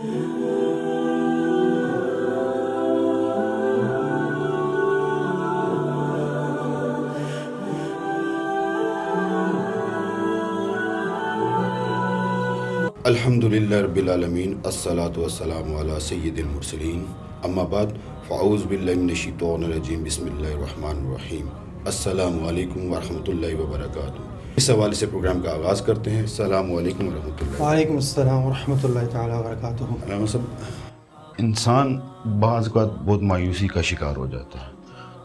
الحمدللہ رب العالمین الصلاۃ والسلام علی سید المرسلین اما بعد فاعوذ باللہ من الشیطان الرجیم بسم اللہ الرحمن الرحیم السلام علیکم ورحمۃ اللہ وبرکاتہ۔ اس حوالے سے پروگرام کا آغاز کرتے ہیں۔ السلام علیکم ورحمۃ اللہ۔ وعلیکم السلام ورحمۃ اللہ تعالیٰ وبرکاتہ۔ علامہ صاحب، انسان بعض اوقات بہت مایوسی کا شکار ہو جاتا ہے،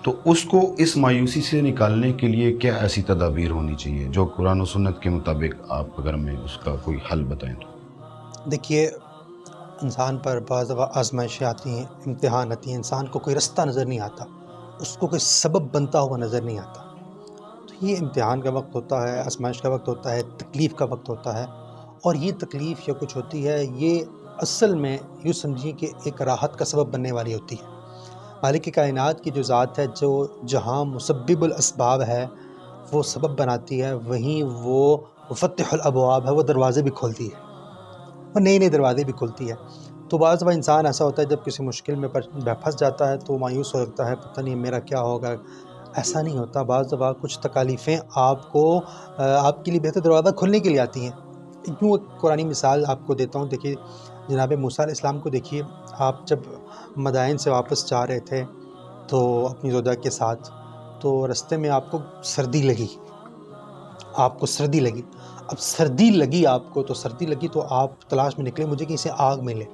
تو اس کو اس مایوسی سے نکالنے کے لیے کیا ایسی تدابیر ہونی چاہیے جو قرآن و سنت کے مطابق آپ اگر ہمیں اس کا کوئی حل بتائیں تو؟ دیکھیے، انسان پر بعض دفعہ آزمائشیں آتی ہیں، امتحان آتی ہیں، انسان کو کوئی رستہ نظر نہیں آتا، اس کو کوئی سبب بنتا ہوا نظر نہیں آتا۔ تو یہ امتحان کا وقت ہوتا ہے، آزمائش کا وقت ہوتا ہے، تکلیف کا وقت ہوتا ہے، اور یہ تکلیف یا کچھ ہوتی ہے، یہ اصل میں یوں سمجھیے کہ ایک راحت کا سبب بننے والی ہوتی ہے۔ مالک کائنات کی جو ذات ہے، جو جہاں مسبب الاسباب ہے، وہ سبب بناتی ہے، وہیں وہ مفتح الابواب ہے، وہ دروازے بھی کھولتی ہے، اور نئے نئے دروازے بھی کھلتی ہے۔ تو بعض دفعہ انسان ایسا ہوتا ہے جب کسی مشکل میں پھنس جاتا ہے تو مایوس ہو جاتا ہے، پتہ نہیں میرا کیا ہوگا۔ ایسا نہیں ہوتا، بعض دفعہ کچھ تکالیفیں آپ کے لیے بہتر دروازہ کھلنے کے لیے آتی ہیں۔ یوں ایک قرآنی مثال آپ کو دیتا ہوں۔ دیکھیے، جناب موسیٰ علیہ السلام کو دیکھیے، آپ جب مدائن سے واپس جا رہے تھے تو اپنی زوجہ کے ساتھ، تو رستے میں آپ کو سردی لگی، اب سردی لگی تو آپ تلاش میں نکلے، مجھے کہیں سے آگ ملے۔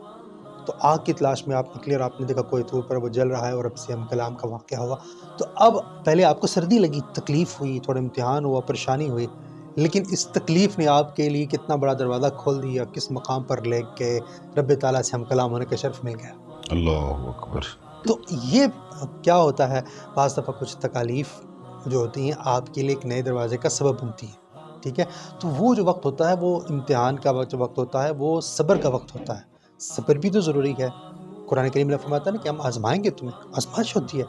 تو آگ کی تلاش میں آپ نکلے اور آپ نے دیکھا کوئی طور پر وہ جل رہا ہے اور اب سے ہم کلام کا واقعہ ہوا۔ تو اب پہلے آپ کو سردی لگی، تکلیف ہوئی، تھوڑا امتحان ہوا، پریشانی ہوئی، لیکن اس تکلیف نے آپ کے لیے کتنا بڑا دروازہ کھول دیا، کس مقام پر لے کے رب تعالیٰ سے ہم کلام ہونے کا شرف مل گیا۔ اللہ اکبر۔ تو یہ کیا ہوتا ہے، بعض دفعہ کچھ تکالیف جو ہوتی ہیں آپ کے لیے ایک نئے دروازے کا سبب بنتی ہیں، ٹھیک ہے؟ تو وہ جو وقت ہوتا ہے، وہ امتحان کا وقت ہوتا ہے، وہ صبر کا وقت ہوتا ہے۔ صبر بھی تو ضروری ہے۔ قرآن کریم نے فرماتا ہے نا کہ ہم آزمائیں گے تمہیں، آزمائش ہوتی ہے۔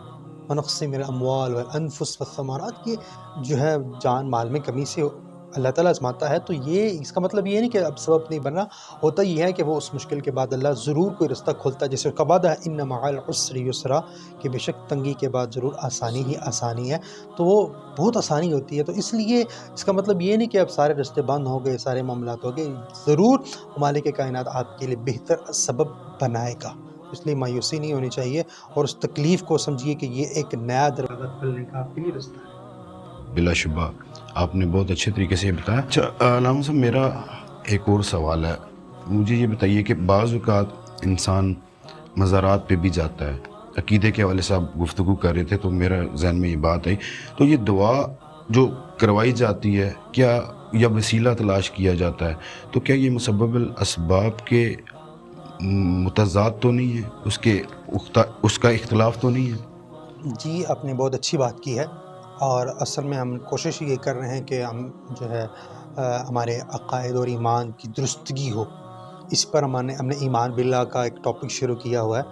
وَنَقْصٍ مِّنَ الْأَمْوَالِ وَالْأَنفُسِ وَالثَّمَرَاتِ، یہ جو ہے جان مال میں کمی سے اللہ تعالیٰ آزماتا ہے۔ تو یہ اس کا مطلب یہ نہیں کہ اب سبب نہیں بن رہا، ہوتا یہ ہے کہ وہ اس مشکل کے بعد اللہ ضرور کوئی رستہ کھولتا ہے، جیسے اس کا وعدہ ہے اِنَّ مَعَ الْعُسْرِ يُسْرًا، کہ بے شک تنگی کے بعد ضرور آسانی ہی آسانی ہے۔ تو وہ بہت آسانی ہوتی ہے۔ تو اس لیے اس کا مطلب یہ نہیں کہ اب سارے رستے بند ہو گئے، سارے معاملات ہو گئے، ضرور مالک کائنات آپ کے لیے بہتر سبب بنائے گا۔ اس لیے مایوسی نہیں ہونی چاہیے، اور اس تکلیف کو سمجھیے کہ یہ ایک نیا دروازہ کھلنے کا آپ کے لیے رستہ ہے۔ بلا شبہ آپ نے بہت اچھے طریقے سے یہ بتایا۔ اچھا علامہ صاحب، میرا ایک اور سوال ہے، مجھے یہ بتائیے کہ بعض اوقات انسان مزارات پہ بھی جاتا ہے۔ عقیدے کے حوالے سے آپ گفتگو کر رہے تھے تو میرا ذہن میں یہ بات آئی، تو یہ دعا جو کروائی جاتی ہے کیا یا وسیلہ تلاش کیا جاتا ہے، تو کیا یہ مسبب الاسباب کے متضاد تو نہیں ہے، اس کا اختلاف تو نہیں ہے؟ جی، آپ نے بہت اچھی بات کی ہے، اور اصل میں ہم کوشش یہ کر رہے ہیں کہ ہم جو ہے ہمارے عقائد اور ایمان کی درستگی ہو۔ اس پر ہم نے ایمان باللہ کا ایک ٹاپک شروع کیا ہوا ہے۔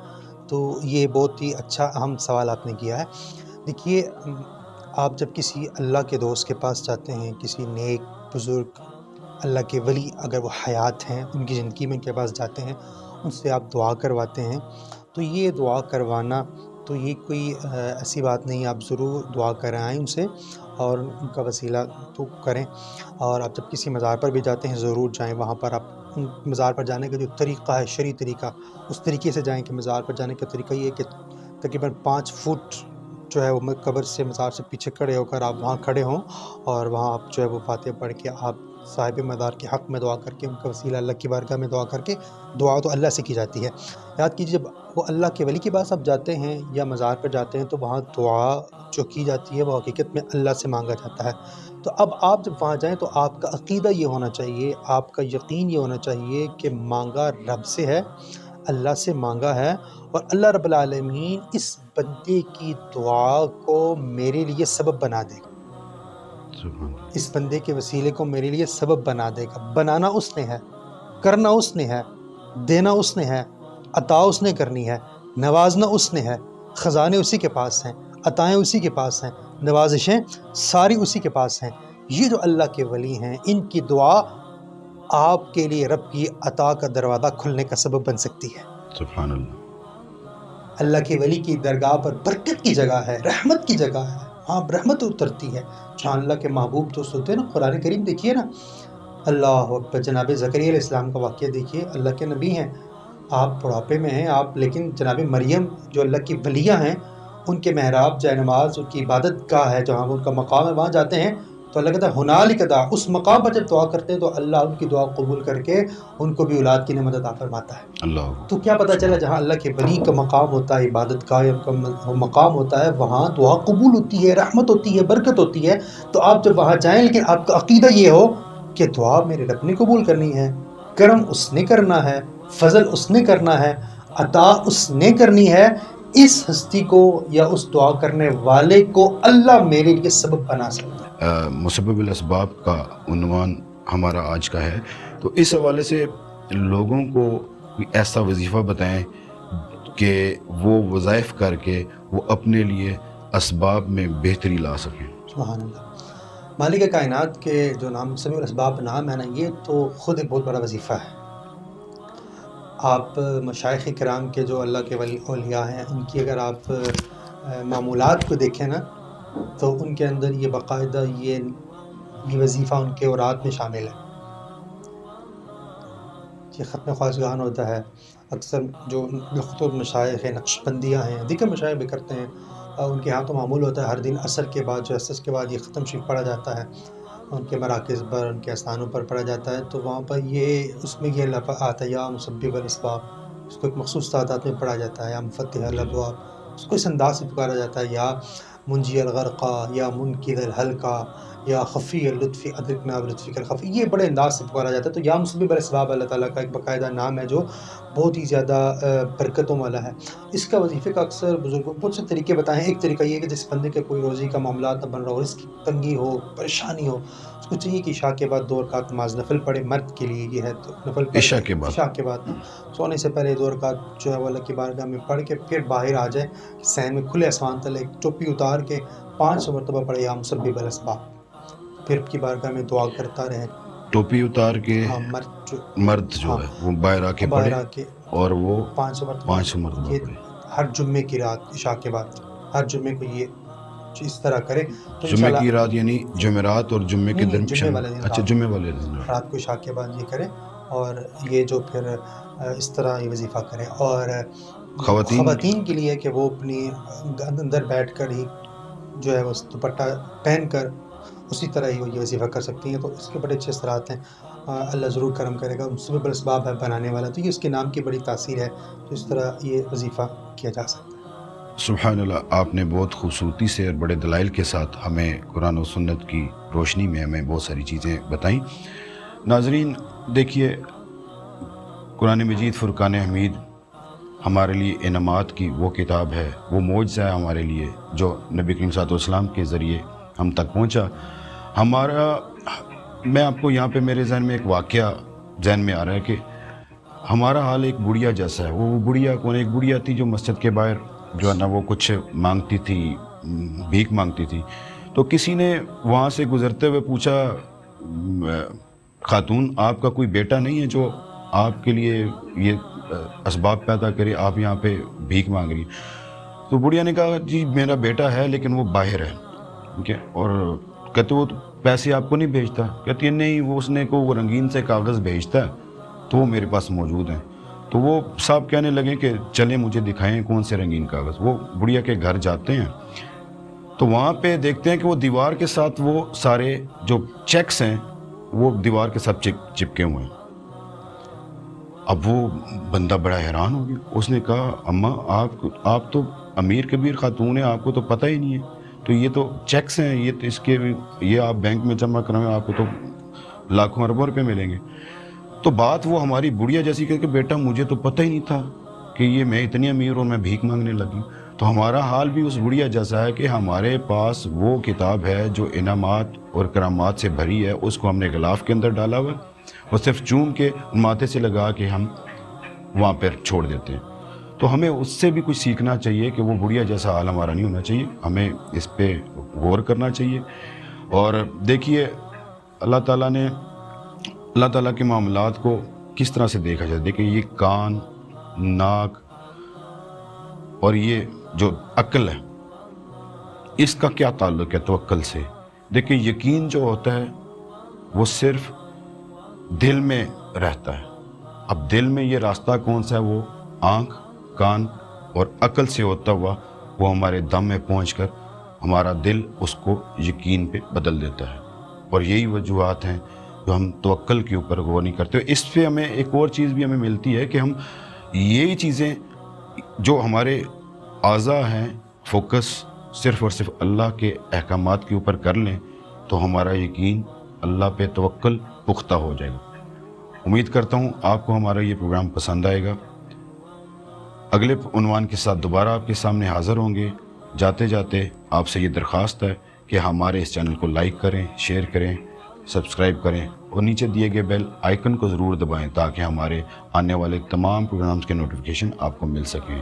تو یہ بہت ہی اچھا اہم سوال آپ نے کیا ہے۔ دیکھیے، آپ جب کسی اللہ کے دوست کے پاس جاتے ہیں، کسی نیک بزرگ اللہ کے ولی اگر وہ حیات ہیں، ان کی زندگی میں ان کے پاس جاتے ہیں، ان سے آپ دعا کرواتے ہیں، تو یہ دعا کروانا تو یہ کوئی ایسی بات نہیں ہے، آپ ضرور دعا کرائیں ان سے اور ان کا وسیلہ تو کریں۔ اور آپ جب کسی مزار پر بھی جاتے ہیں ضرور جائیں، وہاں پر آپ ان مزار پر جانے کا جو طریقہ ہے، شرعی طریقہ، اس طریقے سے جائیں کہ مزار پر جانے کا طریقہ یہ ہے کہ تقریباً 5 فٹ جو ہے وہ قبر سے مزار سے پیچھے کھڑے ہو کر آپ وہاں کھڑے ہوں، اور وہاں آپ جو ہے وہ فاتحہ پڑھ کے آپ صاحب مدار کے حق میں دعا کر کے، ان کا وسیلہ اللہ کی بارگاہ میں دعا کر کے، دعا تو اللہ سے کی جاتی ہے۔ یاد کیجیے، جب وہ اللہ کے ولی کے پاس آپ جاتے ہیں یا مزار پر جاتے ہیں تو وہاں دعا جو کی جاتی ہے وہ حقیقت میں اللہ سے مانگا جاتا ہے۔ تو اب آپ جب وہاں جائیں تو آپ کا عقیدہ یہ ہونا چاہیے، آپ کا یقین یہ ہونا چاہیے کہ مانگا رب سے ہے، اللہ سے مانگا ہے، اور اللہ رب العالمین اس بندے کی دعا کو میرے لیے سبب بنا دے گا، اس بندے کے وسیلے کو میرے لیے سبب بنا دے گا۔ بنانا اس نے ہے، کرنا اس نے ہے، دینا اس نے ہے، عطا اس نے کرنی ہے، نوازنا اس نے ہے، خزانے اسی کے پاس ہیں، عطائیں اسی کے پاس ہیں، نوازشیں ساری اسی کے پاس ہیں۔ یہ جو اللہ کے ولی ہیں، ان کی دعا آپ کے لیے رب کی عطا کا دروازہ کھلنے کا سبب بن سکتی ہے۔ سبحان اللہ۔ اللہ کے ولی کی درگاہ پر برکت کی جگہ ہے، رحمت کی جگہ ہے، وہاں رحمت اترتی ہے۔ جہاں اللہ کے محبوب دوست ہوتے ہیں نا، قرآن کریم دیکھیے نا، اللہ اکبر، جناب زکریا علیہ السلام کا واقعہ دیکھیے، اللہ کے نبی ہیں، آپ بڑھاپے میں ہیں آپ، لیکن جناب مریم جو اللہ کی ولیہ ہیں، ان کے محراب جائے نماز، ان کی عبادت گاہ ہے جہاں ان کا مقام ہے، وہاں جاتے ہیں تو اللہ کہتا ہے ہنالک دعا، اس مقام پر جب دعا کرتے ہیں تو اللہ ان کی دعا قبول کر کے ان کو بھی اولاد کی نعمت عطا فرماتا ہے۔ اللہ تو کیا پتہ چلا، جہاں اللہ کے ولی کا مقام ہوتا ہے، عبادت گاہ کا مقام ہوتا ہے، وہاں دعا قبول ہوتی ہے، رحمت ہوتی ہے، برکت ہوتی ہے۔ تو آپ جب وہاں جائیں، لیکن آپ کا عقیدہ یہ ہو کہ دعا میرے رب نے قبول کرنی ہے، کرم اس نے کرنا ہے، فضل اس نے کرنا ہے، عطا اس نے کرنی ہے، اس ہستی کو یا اس دعا کرنے والے کو اللہ میرے لیے سبب بنا سکتا ہے۔ مسبب الاسباب کا عنوان ہمارا آج کا ہے، تو اس حوالے سے لوگوں کو کوئی ایسا وظیفہ بتائیں کہ وہ وظائف کر کے وہ اپنے لیے اسباب میں بہتری لا سکیں۔ سبحان اللہ۔ مالک کائنات کے جو نام سبب الاسباب نام ہے نا، یہ تو خود ایک بہت بڑا وظیفہ ہے۔ آپ مشائخ کرام کے جو اللہ کے ولی اولیاء ہیں، ان کی اگر آپ معمولات کو دیکھیں نا، تو ان کے اندر یہ باقاعدہ یہ وظیفہ ان کے اورات میں شامل ہے۔ یہ ختم خواصگاہان ہوتا ہے، اکثر جو بالخصوص مشائخ نقش بندیاں ہیں، دیگر مشائخ بھی کرتے ہیں، ان کے ہاں تو معمول ہوتا ہے ہر دن عصر کے بعد، جو عصر کے بعد یہ ختم شریف پڑھا جاتا ہے، ان کے مراکز پر، ان کے استھانوں پر پڑھا جاتا ہے، تو وہاں پر اس میں یہ لفظ آتا ہے یا مسبب الاسباب، اس کو ایک مخصوص تعداد میں پڑھا جاتا ہے، یا مفتح الابواب، اس کو اس انداز سے پکارا جاتا ہے، یا منجی الغرقہ، یا منقذ الحلقہ، یا خفی اللطف ادرکنا بلطفک الخفی، یہ بڑے انداز سے پکارا جاتا ہے۔ تو یا مسبب الاسباب اللہ تعالیٰ کا ایک باقاعدہ نام ہے جو بہت ہی زیادہ برکتوں والا ہے۔ اس کا وظیفے کا اکثر بزرگوں بہت سے طریقے بتائے ہیں۔ ایک طریقہ یہ ہے کہ جس بندے کے کوئی روزی کا معاملات نہ بن رہا ہو، اس کی تنگی ہو، پریشانی ہو، اس کو چاہیے کہ عشاء کے بعد 2 رکعت نماز نفل پڑھے، مرد کے لیے یہ ہے، تو نفل پڑھ عشاء کے کے بعد عشاء کے بعد سونے سے پہلے 2 رکعت جو ہے وہ اللہ کی بارگاہ میں پڑھ کے پھر باہر آ جائے، صحن میں کھلے آسمان تلے ٹوپی اتار کے 500 مرتبہ پڑھے یا مسبب الاسباب، پھر کی بارگاہ میں دعا کرتا رہے۔ ٹوپی اتار کے ہاں، مرد جو ہے وہ باہر آ کے باہر پڑھے آ کے اور وہ 500 مرتبہ 500 مرتبہ یہ پڑھے۔ ہر جمعے کی رات عشاء کے بعد، ہر جمعے کو یہ اس طرح کرے تو جمعے انشاءاللہ کی رات یعنی جمعرات اور جمعے کے نہیں، دن جمعے والے دن اچھا، رات جمعے والے دن رات کو عشاء کے بعد یہ کرے، اور یہ جو پھر اس طرح یہ وظیفہ کرے۔ اور خواتین کے لیے کہ وہ اپنی اندر بیٹھ کر ہی جو ہے وہ دوپٹہ پہن کر اسی طرح ہی وہ یہ وظیفہ کر سکتی ہیں، تو اس کے بڑے اچھے اثرات ہیں، اللہ ضرور کرم کرے گا۔ مسبب الاسباب ہے بنانے والا، تو یہ اس کے نام کی بڑی تاثیر ہے، تو اس طرح یہ وظیفہ کیا جا سکتا ہے۔ سبحان اللہ، آپ نے بہت خوبصورتی سے اور بڑے دلائل کے ساتھ ہمیں قرآن و سنت کی روشنی میں ہمیں بہت ساری چیزیں بتائیں۔ ناظرین دیکھیے، قرآن مجید فرقان حمید ہمارے لیے انعامات کی وہ کتاب ہے، وہ معجزہ ہے ہمارے لیے، جو نبی کریم صلی اللہ علیہ وسلم کے ذریعے ہم تک پہنچا۔ میں آپ کو یہاں پہ میرے ذہن میں ایک واقعہ ذہن میں آ رہا ہے کہ ہمارا حال ایک بڑھیا جیسا ہے۔ وہ بڑھیا کون؟ ایک بڑھیا تھی جو مسجد کے باہر جو ہے نا وہ کچھ مانگتی تھی، بھیک مانگتی تھی، تو کسی نے وہاں سے گزرتے ہوئے پوچھا، خاتون آپ کا کوئی بیٹا نہیں ہے جو آپ کے لیے یہ اسباب پیدا کرے، آپ یہاں پہ بھیک مانگ رہی؟ تو بڑھیا نے کہا جی میرا بیٹا ہے لیکن وہ باہر ہے، ٹھیک ہے، اور کہتے وہ پیسے آپ کو نہیں بھیجتا؟ کہتی ہے نہیں، وہ اس نے کو وہ رنگین سے کاغذ بھیجتا ہے تو وہ میرے پاس موجود ہیں۔ تو وہ صاحب کہنے لگے کہ چلیں مجھے دکھائیں کون سے رنگین کاغذ۔ وہ بڑھیا کے گھر جاتے ہیں تو وہاں پہ دیکھتے ہیں کہ وہ دیوار کے ساتھ وہ سارے جو چیکس ہیں وہ دیوار کے ساتھ چپکے ہوئے ہیں۔ اب وہ بندہ بڑا حیران ہو گیا، اس نے کہا اماں آپ تو امیر کبیر خاتون ہیں، آپ کو تو پتہ ہی نہیں ہے، تو یہ تو چیکس ہیں، یہ تو اس کے یہ آپ بینک میں جمع کروائیں، آپ کو تو لاکھوں اربوں روپے ملیں گے۔ تو بات وہ ہماری بڑھیا جیسی کہ بیٹا مجھے تو پتہ ہی نہیں تھا کہ یہ میں اتنی امیر اور میں بھیک مانگنے لگی۔ تو ہمارا حال بھی اس بڑھیا جیسا ہے کہ ہمارے پاس وہ کتاب ہے جو انعامات اور کرامات سے بھری ہے، اس کو ہم نے غلاف کے اندر ڈالا ہوا ہے اور صرف چوم کے ماتھے سے لگا کے ہم وہاں پر چھوڑ دیتے ہیں۔ تو ہمیں اس سے بھی کچھ سیکھنا چاہیے کہ وہ بڑھیا جیسا حال ہمارا نہیں ہونا چاہیے، ہمیں اس پہ غور کرنا چاہیے۔ اور دیکھیے اللہ تعالیٰ نے اللہ تعالیٰ کے معاملات کو کس طرح سے دیکھا جائے. دیکھیں یہ کان، ناک اور یہ جو عقل ہے اس کا کیا تعلق ہے توکل سے. دیکھیں یقین جو ہوتا ہے وہ صرف دل میں رہتا ہے. اب دل میں یہ راستہ کون سا ہے؟ وہ آنکھ، کان اور عقل سے ہوتا ہوا وہ ہمارے دم میں پہنچ کر ہمارا دل اس کو یقین پہ بدل دیتا ہے. اور یہی وجوہات ہیں جو ہم توکل کے اوپر غور نہیں کرتے. اس پہ ہمیں ایک اور چیز بھی ہمیں ملتی ہے کہ ہم یہی چیزیں جو ہمارے اعضاء ہیں فوکس صرف اور صرف اللہ کے احکامات کے اوپر کر لیں تو ہمارا یقین اللہ پہ توکل پختہ ہو جائے گا. امید کرتا ہوں آپ کو ہمارا یہ پروگرام پسند آئے گا. اگلے عنوان کے ساتھ دوبارہ آپ کے سامنے حاضر ہوں گے. جاتے جاتے آپ سے یہ درخواست ہے کہ ہمارے اس چینل کو لائک کریں، شیئر کریں، سبسکرائب کریں اور نیچے دیے گئے بیل آئیکن کو ضرور دبائیں تاکہ ہمارے آنے والے تمام پروگرامز کے نوٹیفیکیشن آپ کو مل سکیں.